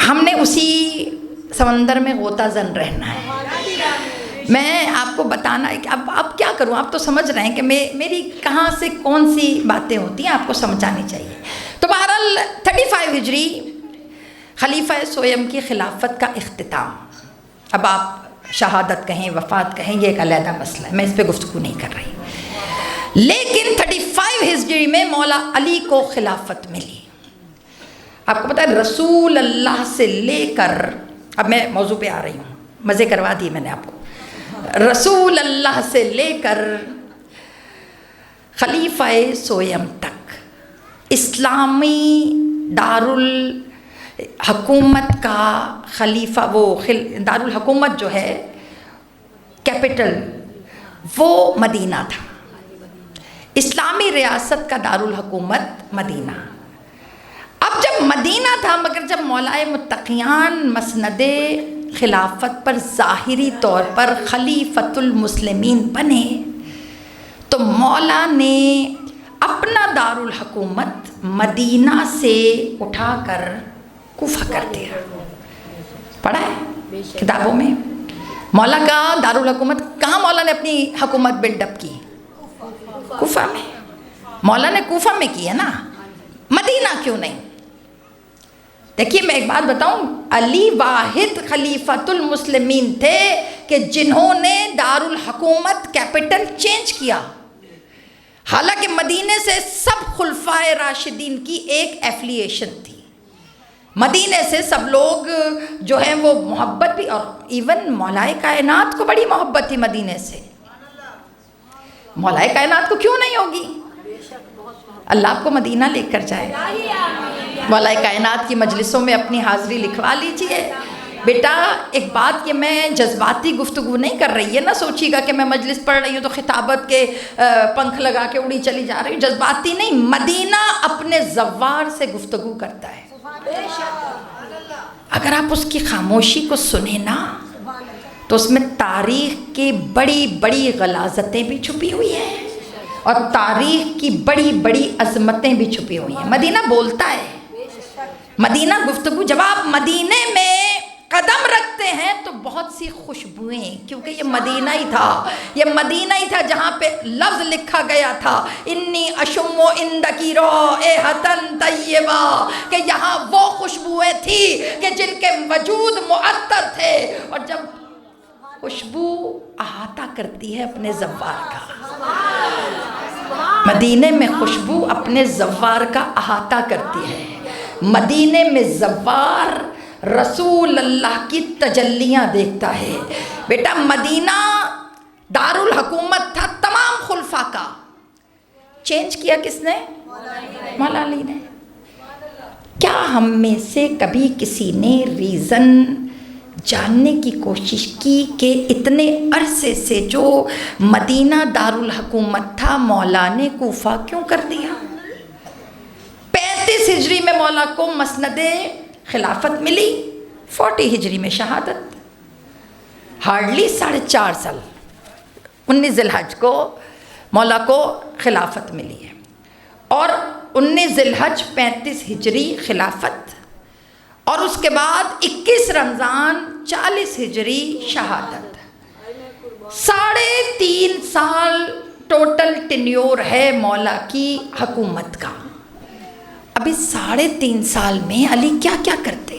ہم نے اسی سمندر میں غوطہ زن رہنا ہے. میں آپ کو بتانا ہے کہ اب کیا کروں، آپ تو سمجھ رہے ہیں کہ میری کہاں سے کون سی باتیں ہوتی ہیں، آپ کو سمجھانی چاہیے. تو بہرحال 35 ہجری خلیفہ سویم کی خلافت کا اختتام. اب آپ شہادت کہیں وفات کہیں یہ ایک علیحدہ مسئلہ ہے، میں اس پہ گفتگو نہیں کر رہی. لیکن 35 ہجری میں مولا علی کو خلافت ملی. آپ کو پتہ ہے رسول اللہ سے لے کر، اب میں موضوع پہ آ رہی ہوں، مزے کروا دیے میں نے آپ کو. رسول اللہ سے لے کر خلیفہ سویم تک اسلامی دارالحکومت کا خلیفہ، وہ دارالحکومت جو ہے کیپٹل وہ مدینہ تھا. اسلامی ریاست کا دارالحکومت مدینہ. اب جب مدینہ تھا، مگر جب مولائے متقیان مسند خلافت پر ظاہری طور پر خلیفۃ المسلمین بنے تو مولا نے اپنا دارالحکومت مدینہ سے اٹھا کر کوفہ کر دیا. پڑھا ہے کتابوں میں مولا کا دارالحکومت کہاں مولا نے اپنی حکومت بلڈ اپ کی؟ کوفہ میں. مولا نے کوفہ میں کی ہے نا، مدینہ کیوں نہیں؟ دیکھیے میں ایک بات بتاؤں، علی واحد خلیفۃ المسلمین تھے کہ جنہوں نے دارالحکومت کیپٹل چینج کیا. حالانکہ مدینے سے سب خلفائے راشدین کی ایک ایفلیشن تھی، مدینے سے سب لوگ جو ہیں وہ محبت بھی، اور ایون مولائے کائنات کو بڑی محبت تھی مدینے سے. مولائے کائنات کو کیوں نہیں ہوگی؟ اللہ آپ کو مدینہ لے کر جائے. مولائے کائنات کی مجلسوں میں اپنی حاضری لکھوا لیجئے. بیٹا ایک بات کہ میں جذباتی گفتگو نہیں کر رہی ہے، نہ سوچیے گا کہ میں مجلس پڑھ رہی ہوں تو خطابت کے پنکھ لگا کے اڑی چلی جا رہی ہوں. جذباتی نہیں، مدینہ اپنے زوار سے گفتگو کرتا ہے. اگر آپ اس کی خاموشی کو سنیں نا تو اس میں تاریخ کی بڑی بڑی غلاظتیں بھی چھپی ہوئی ہیں اور تاریخ کی بڑی بڑی عظمتیں بھی چھپی ہوئی ہیں۔ مدینہ بولتا ہے، مدینہ گفتگو، جب آپ مدینے میں قدم رکھتے ہیں تو بہت سی خوشبوئیں، کیونکہ یہ مدینہ ہی تھا، یہ مدینہ ہی تھا جہاں پہ لفظ لکھا گیا تھا انی اشم عندکی رائحۃ طیبہ، کہ یہاں وہ خوشبوئیں تھی کہ جن کے وجود معطر تھے، اور جب خوشبو احاطہ کرتی ہے اپنے زوار کا، مدینے میں خوشبو اپنے زوار کا احاطہ کرتی ہے، مدینے میں زوار رسول اللہ کی تجلیاں دیکھتا ہے۔ بیٹا مدینہ دارالحکومت تھا تمام خلفاء کا، چینج کیا کس نے؟ مولا علی نے۔ کیا ہم میں سے کبھی کسی نے ریزن جاننے کی کوشش کی کہ اتنے عرصے سے جو مدینہ دارالحکومت تھا مولا نے کوفہ کیوں کر دیا؟ 35 ہجری میں مولا کو مسند خلافت ملی، 40 ہجری میں شہادت، ہارڈلی 4.5 سال، 19 ذی الحج کو مولا کو خلافت ملی ہے، اور 19 ذی الحج 35 ہجری خلافت، اور اس کے بعد 21 رمضان 40 ہجری شہادت، 3.5 سال ٹوٹل ٹینیور ہے مولا کی حکومت کا۔ ابھی 3.5 سال میں علی کیا کیا کرتے؟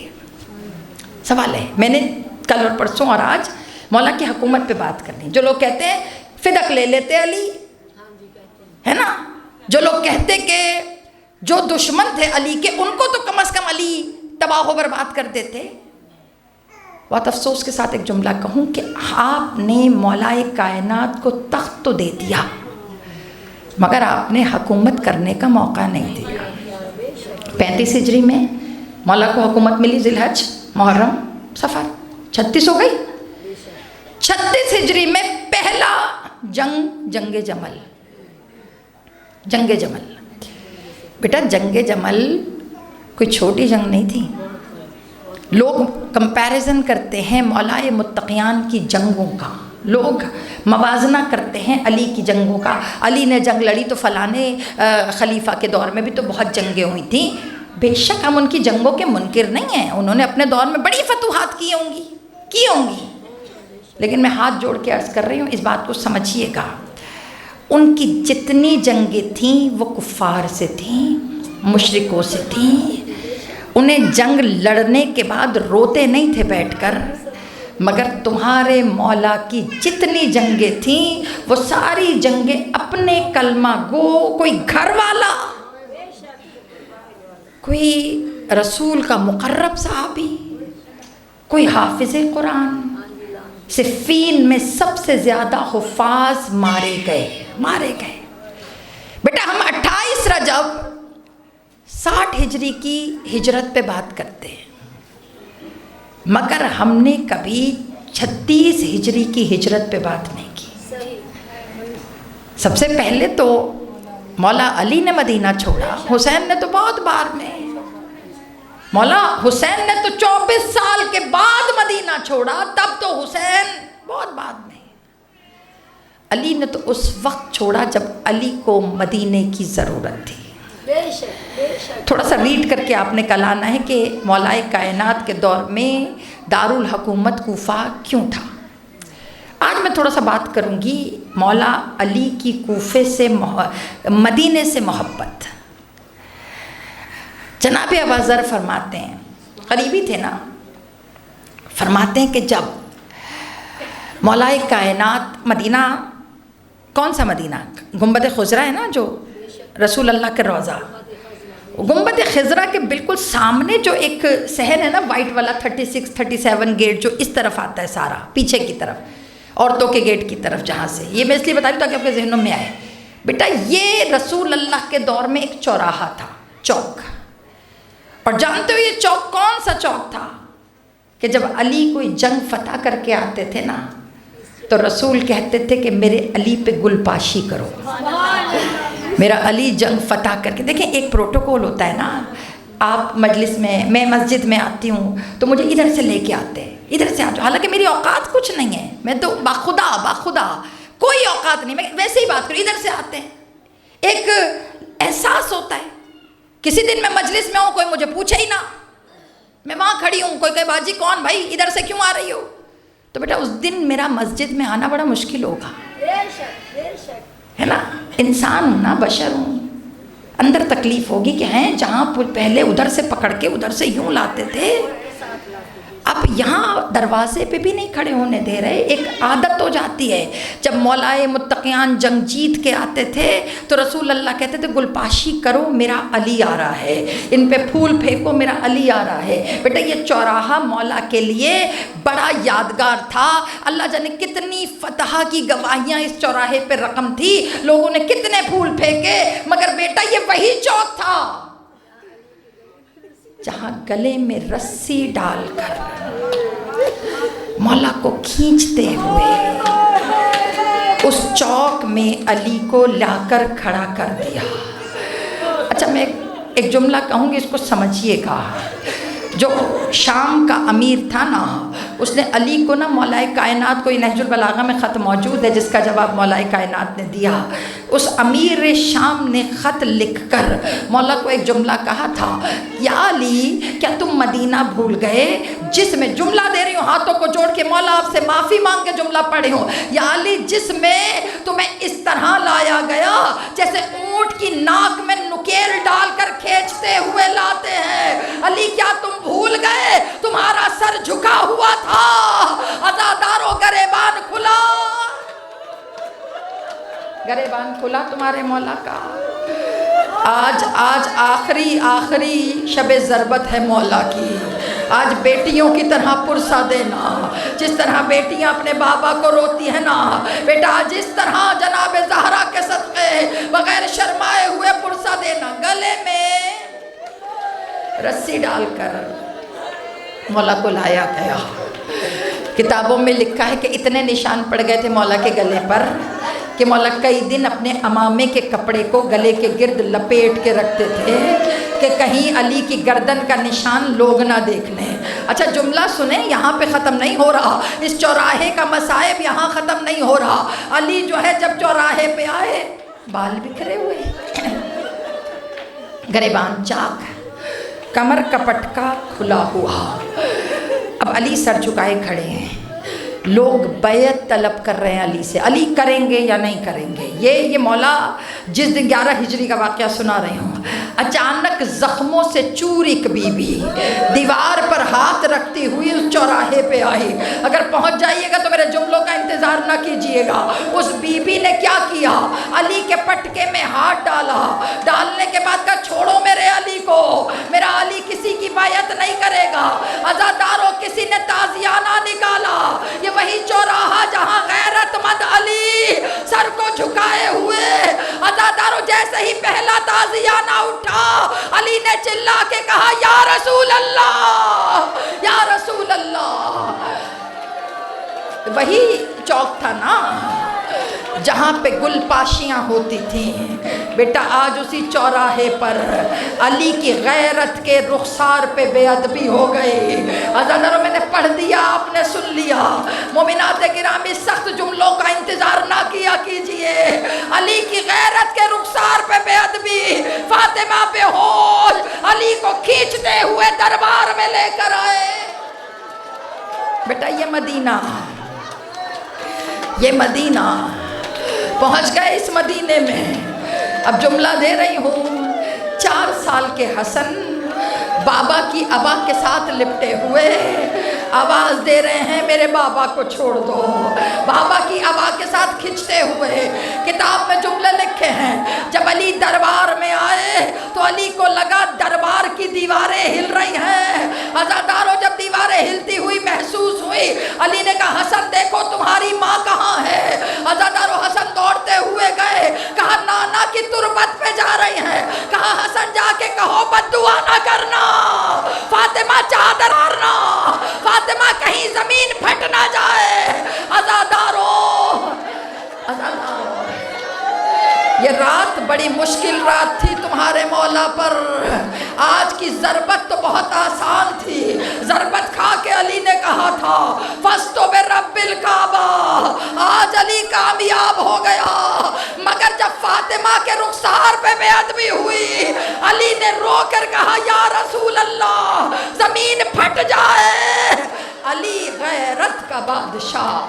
سوال ہے، میں نے کل اور پرسوں اور آج مولا کی حکومت پہ بات کرنی۔ جو لوگ کہتے ہیں فدق لے لیتے علی، ہے نا، جو لوگ کہتے کہ جو دشمن تھے علی کے ان کو تو کم از کم علی تباہ و برباد کر دیتے۔ بہت افسوس کے ساتھ ایک جملہ کہوں کہ آپ نے مولا کائنات کو تخت تو دے دیا مگر آپ نے حکومت کرنے کا موقع نہیں دیا۔ 35 ہجری میں مولا کو حکومت ملی، ذی الحج، محرم، صفر، 36 ہو گئی۔ 36 ہجری میں پہلا جنگ جمل، جنگ جمل۔ بیٹا جنگ جمل کوئی چھوٹی جنگ نہیں تھی۔ لوگ کمپیریزن کرتے ہیں مولا متقیان کی جنگوں کا، لوگ موازنہ کرتے ہیں علی کی جنگوں کا، علی نے جنگ لڑی تو فلانے خلیفہ کے دور میں بھی تو بہت جنگیں ہوئی تھیں۔ بے شک ہم ان کی جنگوں کے منکر نہیں ہیں، انہوں نے اپنے دور میں بڑی فتوحات کی ہوں گی، لیکن میں ہاتھ جوڑ کے عرض کر رہی ہوں اس بات کو سمجھیے گا، ان کی جتنی جنگیں تھیں وہ کفار سے تھیں، مشرکوں سے تھیں۔ انہیں جنگ لڑنے کے بعد روتے نہیں تھے بیٹھ کر، مگر تمہارے مولا کی جتنی جنگیں تھیں وہ ساری جنگیں اپنے کلمہ گو، کوئی گھر والا، کوئی رسول کا مقرب صحابی، کوئی حافظ قرآن، صفین میں سب سے زیادہ حفاظ مارے گئے۔ بیٹا ہم 28 رجب 60 ہجری کی ہجرت پہ بات کرتے ہیں، مگر ہم نے کبھی 36 ہجری کی ہجرت پہ بات نہیں کی۔ سب سے پہلے تو مولا علی نے مدینہ چھوڑا، حسین نے تو بہت بعد میں، مولا حسین نے تو 24 سال کے بعد مدینہ چھوڑا، تب تو حسین بہت بعد میں، علی نے تو اس وقت چھوڑا جب علی کو مدینے کی ضرورت تھی۔ تھوڑا سا ریڈ کر کے آپ نے کل آنا ہے کہ مولا کائنات کے دور میں دارالحکومت کوفہ کیوں تھا۔ آج میں تھوڑا سا بات کروں گی مولا علی کی کوفے سے مدینے سے محبت۔ جناب ابوذر فرماتے ہیں، قریبی تھے نا، فرماتے ہیں کہ جب مولا کائنات مدینہ، کون سا مدینہ؟ گنبد خضرا ہے نا جو رسول اللہ کے روضہ، گنبد خضرا کے بالکل سامنے جو ایک صحن ہے نا وائٹ والا، 36 37 گیٹ جو اس طرف آتا ہے سارا، پیچھے کی طرف، عورتوں کے گیٹ کی طرف، جہاں سے، یہ میں اس لیے بتا رہی ہوں تاکہ آپ کے ذہنوں میں آئے۔ بیٹا یہ رسول اللہ کے دور میں ایک چوراہا تھا، چوک، اور جانتے ہو یہ چوک کون سا چوک تھا؟ کہ جب علی کوئی جنگ فتح کر کے آتے تھے نا تو رسول کہتے تھے کہ میرے علی پہ گل پاشی کرو، میرا علی جنگ فتح کر کے۔ دیکھیں ایک پروٹوکول ہوتا ہے نا، آپ مجلس میں، میں مسجد میں آتی ہوں تو مجھے ادھر سے لے کے آتے ہیں، ادھر سے ہٹ، حالانکہ میری اوقات کچھ نہیں ہے، میں تو باخدا کوئی اوقات نہیں، میں ویسے ہی بات کروں، ادھر سے آتے ہیں۔ ایک احساس ہوتا ہے، کسی دن میں مجلس میں ہوں، کوئی مجھے پوچھے ہی نہ، میں وہاں کھڑی ہوں، کوئی کہے باجی کون بھائی، ادھر سے کیوں آ رہی ہو؟ تو بیٹا اس دن میرا مسجد میں آنا بڑا مشکل ہوگا، ہے نا، انسان ہوں نا، بشر ہوں، اندر تکلیف ہوگی کہ ہیں جہاں پہلے ادھر سے پکڑ کے ادھر سے یوں لاتے تھے، اب یہاں دروازے پہ بھی نہیں کھڑے ہونے دے رہے۔ ایک عادت ہو جاتی ہے، جب مولائے متقیان جنگ جیت کے آتے تھے تو رسول اللہ کہتے تھے گلپاشی کرو، میرا علی آ رہا ہے، ان پہ پھول پھینکو، میرا علی آ رہا ہے۔ بیٹا یہ چوراہا مولا کے لیے بڑا یادگار تھا، اللہ جانے کتنی فتح کی گواہیاں اس چوراہے پہ رقم تھی، لوگوں نے کتنے پھول پھینکے، مگر بیٹا یہ وہی چوک تھا جہاں گلے میں رسی ڈال کر مولا کو کھینچتے ہوئے اس چوک میں علی کو لا کر کھڑا کر دیا۔ اچھا میں ایک جملہ کہوں گی، اس کو سمجھیے گا۔ جو شام کا امیر تھا نا، اس نے علی کو نا مولائے کائنات کو، نہج البلاغہ میں خط موجود ہے جس کا جواب مولائے کائنات نے دیا، اس امیر شام نے خط لکھ کر مولا کو ایک جملہ کہا تھا، یا علی کیا تم مدینہ بھول گئے؟ جس میں جملہ دے رہی ہوں، ہاتھوں کو جوڑ کے مولا آپ سے معافی مانگ کے جملہ پڑھی ہوں، یا علی جس میں تمہیں اس طرح لایا گیا جیسے اونٹ کی ناک میں نکیل ڈال کر کھینچتے ہوئے لاتے ہیں، علی کیا تم بھول گئے تمہارا سر جھکا ہوا تھا، عزادارو گریبان کھلا، گریبان کھلا تمہارے مولا کا۔ آج آخری شب ضربت ہے مولا کی، آج بیٹیوں کی طرح پرسہ دینا، جس طرح بیٹیاں اپنے بابا کو روتی ہیں نا بیٹا، جس طرح جناب زہرا کے صدقے بغیر شرمائے ہوئے پرسہ دینا، گلے میں رسی ڈال کر مولا کو لایا گیا۔ کتابوں میں لکھا ہے کہ اتنے نشان پڑ گئے تھے مولا کے گلے پر کہ مولا کئی دن اپنے امامے کے کپڑے کو گلے کے گرد لپیٹ کے رکھتے تھے کہ کہیں علی کی گردن کا نشان لوگ نہ دیکھ لیں۔ اچھا جملہ سنیں، یہاں پہ ختم نہیں ہو رہا، اس چوراہے کا مصائب یہاں ختم نہیں ہو رہا۔ علی جو ہے جب چوراہے پہ آئے، بال بکھرے ہوئے، گریبان چاک، کمر کا پٹکا کھلا ہوا، اب علی سر جھکائے کھڑے ہیں، لوگ بیعت طلب کر رہے ہیں علی سے، علی کریں گے یا نہیں کریں گے؟ یہ مولا جس دن 11 ہجری کا واقعہ سنا رہے ہوں، اچانک زخموں سے چور ایک بی بی دیوار پر ہاتھ رکھتی ہوئی اس چوراہے پہ آئی۔ اگر پہنچ جائیے گا تو میرے جملوں کا انتظار نہ کیجیے گا۔ اس بی بی نے کیا کیا؟ علی کے پٹکے میں ہاتھ ڈالا، ڈالنے کے بعد کہا چھوڑو میرے علی کو، میرا علی کسی کی بیعت نہیں کرے گا۔ عزاداروں کسی نے تازیانہ نکالا، یہ وہی چوراہا جہاں غیرت مند علی سر کو جھکائے ہوئے، عزاداروں جیسے ہی پہلا تازیانہ اٹھا، علی نے چلا کے کہا یا رسول اللہ، یا رسول اللہ۔ وہی چوک تھا نا جہاں پہ گل پاشیاں ہوتی تھیں، بیٹا آج اسی چوراہے پر علی کی غیرت کے رخسار پہ بے ادبی ہو گئی۔ عزاداروں میں نے پڑھ دیا، آپ نے سن لیا، مومنات گرامی سخت جملوں کا انتظار نہ کیا کیجئے۔ علی کی غیرت کے رخسار پہ بے ادبی، فاطمہ بے ہوش علی کو کھینچتے ہوئے دربار میں لے کر آئے۔ بیٹا یہ مدینہ پہنچ گئے اس مدینے میں۔ اب جملہ دے رہی ہوں، 4 سال کے حسن بابا کی ابا کے ساتھ لپٹے ہوئے آواز دے رہے ہیں میرے بابا کو چھوڑ دو، بابا کی ابا کے ساتھ کھنچتے ہوئے۔ کتاب میں جملے لکھے ہیں، جب علی دربار میں آئے تو علی کو لگا دربار کی دیواریں ہل رہی ہیں۔ عزاداروں جب دیواریں ہلتی ہوئی محسوس ہوئی، علی نے کہا حسن دیکھو تمہاری ماں کہاں ہے؟ عزاداروں حسن دوڑتے ہوئے گئے، کہا نانا کی تربت پہ جا رہی ہیں، کہا حسن جا کے کہو بد دعا نہ کرنا، فاطمہ چادر مارنا، فاطمہ کہیں زمین پھٹ نہ جائے۔ عزاداروں یہ رات بڑی مشکل رات تھی تمہارے مولا پر. آج کی ضربت تو بہت آسان تھی. ضربت کھا کے علی نے کہا تھا فَاسْتُ بِرَبِّ الْكَعْبَةِ. آج علی کامیاب ہو گیا. مگر جب فاطمہ کے رخسار پہ بے ادبی ہوئی, علی نے رو کر کہا یا رسول اللہ زمین پھٹ جائے. علی غیرت کا بادشاہ,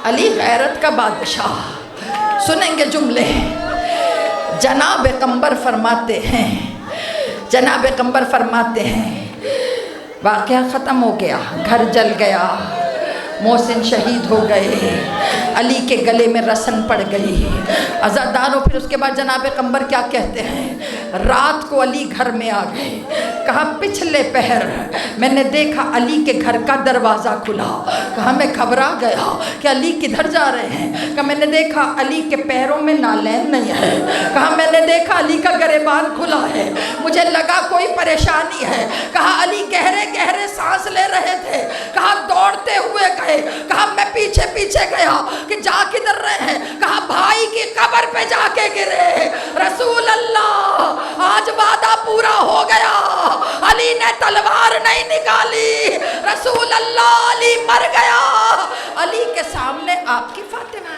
علی غیرت کا بادشاہ. سنیں گے جملے. جناب قمبر فرماتے ہیں, جناب قمبر فرماتے ہیں واقعہ ختم ہو گیا, گھر جل گیا, محسن شہید ہو گئے, علی کے گلے میں رسن پڑ گئی. عزاداروں پھر اس کے بعد جناب قمبر کیا کہتے ہیں, رات کو علی گھر میں آ گئے. کہا پچھلے پہر میں نے دیکھا علی کے گھر کا دروازہ کھلا. کہا میں گھبرا گیا کہ علی کدھر جا رہے ہیں. کہا میں نے دیکھا علی کے پیروں میں نالین نہیں ہے. کہا میں نے دیکھا علی کا گریبان کھلا ہے, مجھے لگا کوئی پریشانی ہے. کہا علی گہرے گہرے سانس لے رہے تھے. کہا دوڑتے ہوئے گئے. کہا میں پیچھے پیچھے گیا کہ جا کدھر رہے ہیں. کہا بھائی کی قبر پہ جا کے گرے. رسول اللہ آج وعدہ پورا ہو گیا. علی نے تلوار نہیں نکالی. رسول اللہ علی مر گیا. علی کے سامنے آپ کی فاطمہ.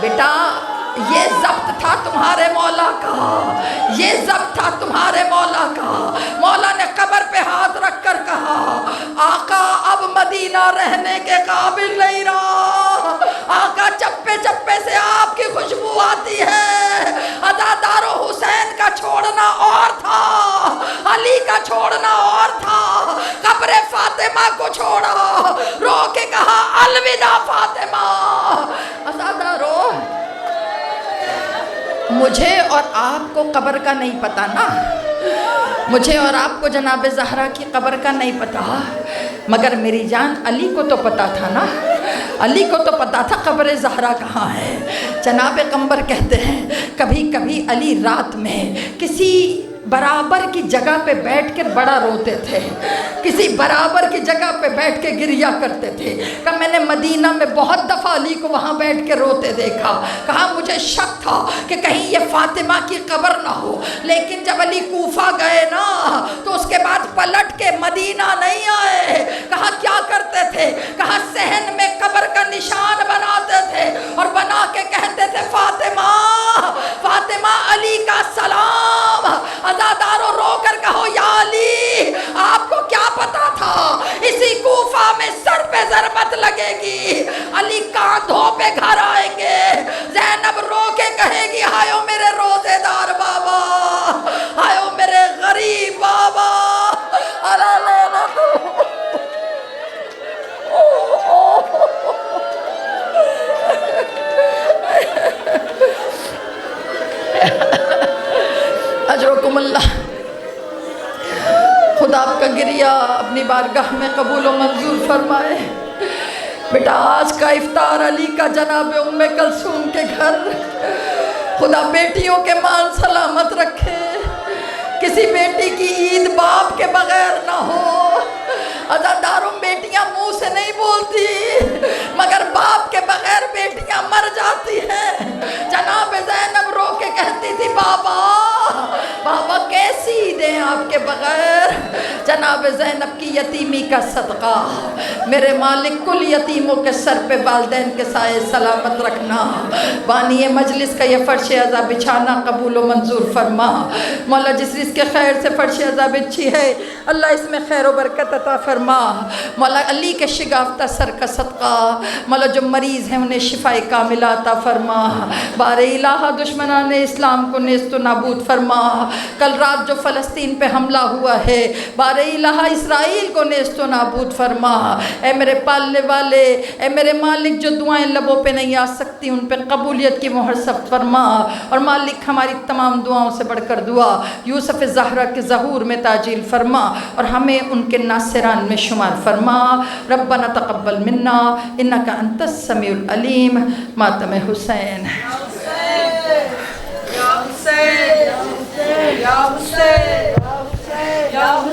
بیٹا یہ ضبط تھا تمہارے مولا کا, یہ ضبط تھا تمہارے مولا کا. مولا نے قبر پہ ہاتھ رکھ کر کہا آقا اب مدینہ رہنے کے قابل نہیں رہا. آقا چپے چپے سے آپ کی خوشبو آتی ہے. عزادارو حسین کا چھوڑنا اور تھا, علی کا چھوڑنا اور تھا. قبر فاطمہ کو چھوڑا, رو کے کہا الوداع فاطمہ. عزادارو مجھے اور آپ کو قبر کا نہیں پتا نا, مجھے اور آپ کو جناب زہرا کی قبر کا نہیں پتا, مگر میری جان علی کو تو پتا تھا نا, علی کو تو پتا تھا قبر زہرا کہاں ہے. جناب قمبر کہتے ہیں کبھی کبھی علی رات میں کسی برابر کی جگہ پہ بیٹھ کے بڑا روتے تھے, کسی برابر کی جگہ پہ بیٹھ کے گریا کرتے تھے. کہ میں نے مدینہ میں بہت دفعہ علی کو وہاں بیٹھ کے روتے دیکھا. کہا مجھے شک تھا کہ کہیں یہ فاطمہ کی قبر نہ ہو. لیکن جب علی کوفہ گئے نا تو اس کے بعد پلٹ کے مدینہ نہیں آئے. کہا کیا کرتے تھے, کہا صحن میں قبر کا نشان بناتے تھے اور بنا کے کہتے تھے فاطمہ فاطمہ علی کا سلام. عزادارو رو کر کہو یا علی آپ کو کیا پتا تھا اسی کوفہ میں سر پہ ضربت لگے گی, علی کاندھوں پہ گھر آئیں گے. زینب رو کے کہے گی ہائیو میرے روزے دار بابا, ہائیو میرے غریب بابا. اجرکم اللہ. خدا آپ کا گریہ اپنی بارگاہ میں قبول و منظور فرمائے. بیٹا آج کا افطار علی کا جناب ام کلثوم کے گھر, خدا بیٹیوں کے مان سلامت رکھے. کسی بیٹی کی عید باپ کے بغیر نہ ہو. عزاداروں بیٹیاں منہ سے نہیں بولتی مگر باپ کے بغیر بیٹیاں مر جاتی ہیں. جناب زینب رو کے کہتی تھی بابا بابا کیسی عیدیں آپ کے بغیر. جناب زینب کی یتیمی کا صدقہ میرے مالک کل یتیموں کے سر پہ والدین کے سائے سلامت رکھنا. بانی مجلس کا یہ فرش عزا بچھانا قبول و منظور فرما. مولا جس رزق کے خیر سے فرش عزا بچھی ہے اللہ اس میں خیر و برکت عطا فرما. مولا علی کے شگافتہ سر کا صدقہ مولا جو مریض ہیں انہیں شفائے کاملہ عطا فرما. بار الہ دشمنان اسلام کو نیست و نابود فرما. کل رات جو فلسطین پہ حملہ ہوا ہے بار الہ اسرائیل کو نیست و نابود فرما. اے میرے پالنے والے, اے میرے مالک جو دعائیں لبوں پہ نہیں آ سکتی ان پہ قبولیت کی مہر ثبت فرما. اور مالک ہماری تمام دعاؤں سے بڑھ کر دعا یوسف زہرا کے ظہور میں تعجیل فرما اور ہمیں ان کے ناصران میں شمار فرما. ربنا تقبل منا انک انت السمیع العلیم. ماتم حسین.